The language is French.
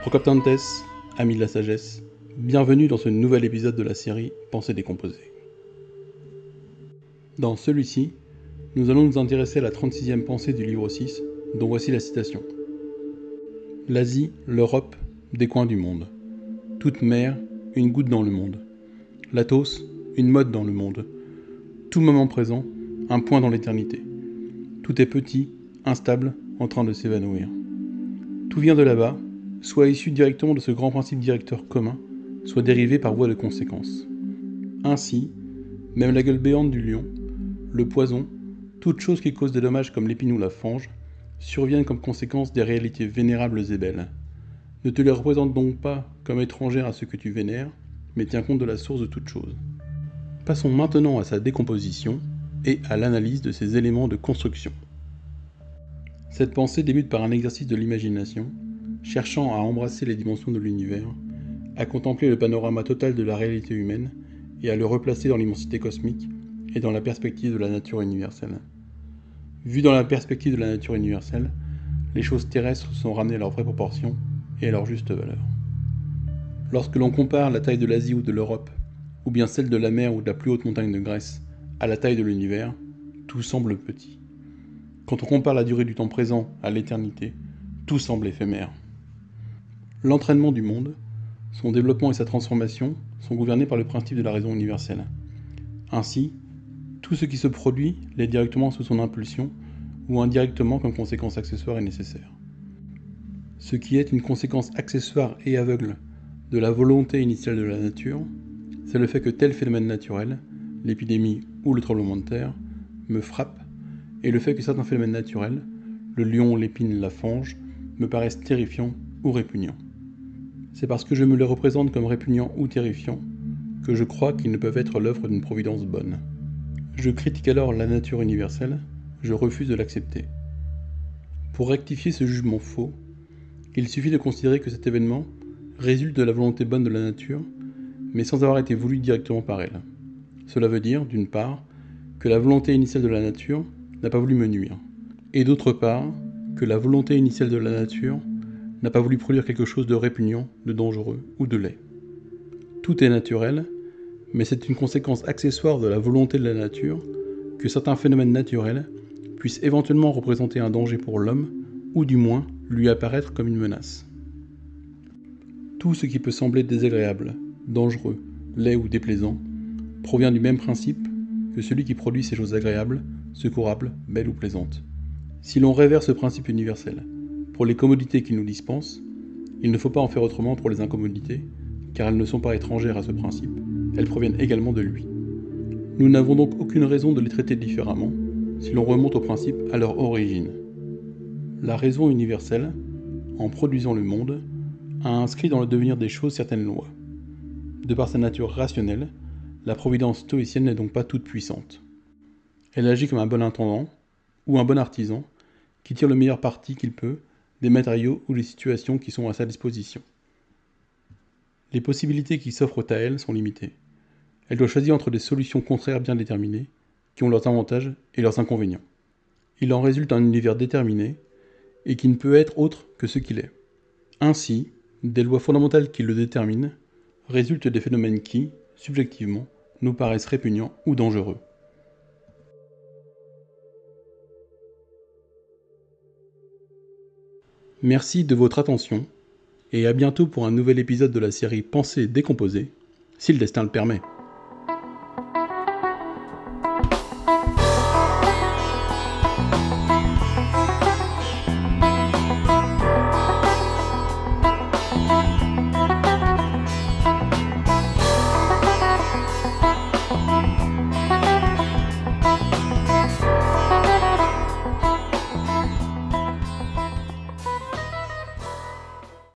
Procoptentes, amis de la sagesse, bienvenue dans ce nouvel épisode de la série Pensées décomposées. Dans celui-ci, nous allons nous intéresser à la 36e pensée du livre 6, dont voici la citation. L'Asie, l'Europe, des coins du monde. Toute mer, une goutte dans le monde. L'Athos, une mode dans le monde. Tout moment présent, un point dans l'éternité. Tout est petit, instable, en train de s'évanouir. Tout vient de là-bas, soit issu directement de ce grand principe directeur commun, soit dérivé par voie de conséquence. Ainsi, même la gueule béante du lion, le poison, toute chose qui cause des dommages comme l'épine ou la fange, surviennent comme conséquence des réalités vénérables et belles. Ne te les représente donc pas comme étrangères à ce que tu vénères, mais tiens compte de la source de toute chose. Passons maintenant à sa décomposition et à l'analyse de ses éléments de construction. Cette pensée débute par un exercice de l'imagination, cherchant à embrasser les dimensions de l'univers, à contempler le panorama total de la réalité humaine et à le replacer dans l'immensité cosmique et dans la perspective de la nature universelle. Vu dans la perspective de la nature universelle, les choses terrestres sont ramenées à leur vraie proportion et à leur juste valeur. Lorsque l'on compare la taille de l'Asie ou de l'Europe, ou bien celle de la mer ou de la plus haute montagne de Grèce, à la taille de l'univers, tout semble petit. Quand on compare la durée du temps présent à l'éternité, tout semble éphémère. L'entraînement du monde, son développement et sa transformation sont gouvernés par le principe de la raison universelle. Ainsi, tout ce qui se produit l'est directement sous son impulsion ou indirectement comme conséquence accessoire et nécessaire. Ce qui est une conséquence accessoire et aveugle de la volonté initiale de la nature, c'est le fait que tel phénomène naturel, l'épidémie ou le tremblement de terre, me frappe, et le fait que certains phénomènes naturels, le lion, l'épine, la fange, me paraissent terrifiants ou répugnants. C'est parce que je me les représente comme répugnants ou terrifiants que je crois qu'ils ne peuvent être l'œuvre d'une providence bonne. Je critique alors la nature universelle, je refuse de l'accepter. Pour rectifier ce jugement faux, il suffit de considérer que cet événement résulte de la volonté bonne de la nature, mais sans avoir été voulu directement par elle. Cela veut dire, d'une part, que la volonté initiale de la nature n'a pas voulu me nuire, et d'autre part, que la volonté initiale de la nature n'a pas voulu produire quelque chose de répugnant, de dangereux ou de laid. Tout est naturel, mais c'est une conséquence accessoire de la volonté de la nature que certains phénomènes naturels puissent éventuellement représenter un danger pour l'homme, ou du moins lui apparaître comme une menace. Tout ce qui peut sembler désagréable, dangereux, laid ou déplaisant provient du même principe que celui qui produit ces choses agréables, secourables, belles ou plaisantes. Si l'on révère ce principe universel pour les commodités qu'il nous dispense, il ne faut pas en faire autrement pour les incommodités, car elles ne sont pas étrangères à ce principe, elles proviennent également de lui. Nous n'avons donc aucune raison de les traiter différemment, si l'on remonte au principe à leur origine. La raison universelle, en produisant le monde, a inscrit dans le devenir des choses certaines lois. De par sa nature rationnelle, la providence stoïcienne n'est donc pas toute puissante. Elle agit comme un bon intendant, ou un bon artisan, qui tire le meilleur parti qu'il peut des matériaux ou des situations qui sont à sa disposition. Les possibilités qui s'offrent à elle sont limitées. Elle doit choisir entre des solutions contraires bien déterminées, qui ont leurs avantages et leurs inconvénients. Il en résulte un univers déterminé, et qui ne peut être autre que ce qu'il est. Ainsi, des lois fondamentales qui le déterminent résultent des phénomènes qui, subjectivement, nous paraissent répugnants ou dangereux. Merci de votre attention, et à bientôt pour un nouvel épisode de la série Pensées décomposées, si le destin le permet.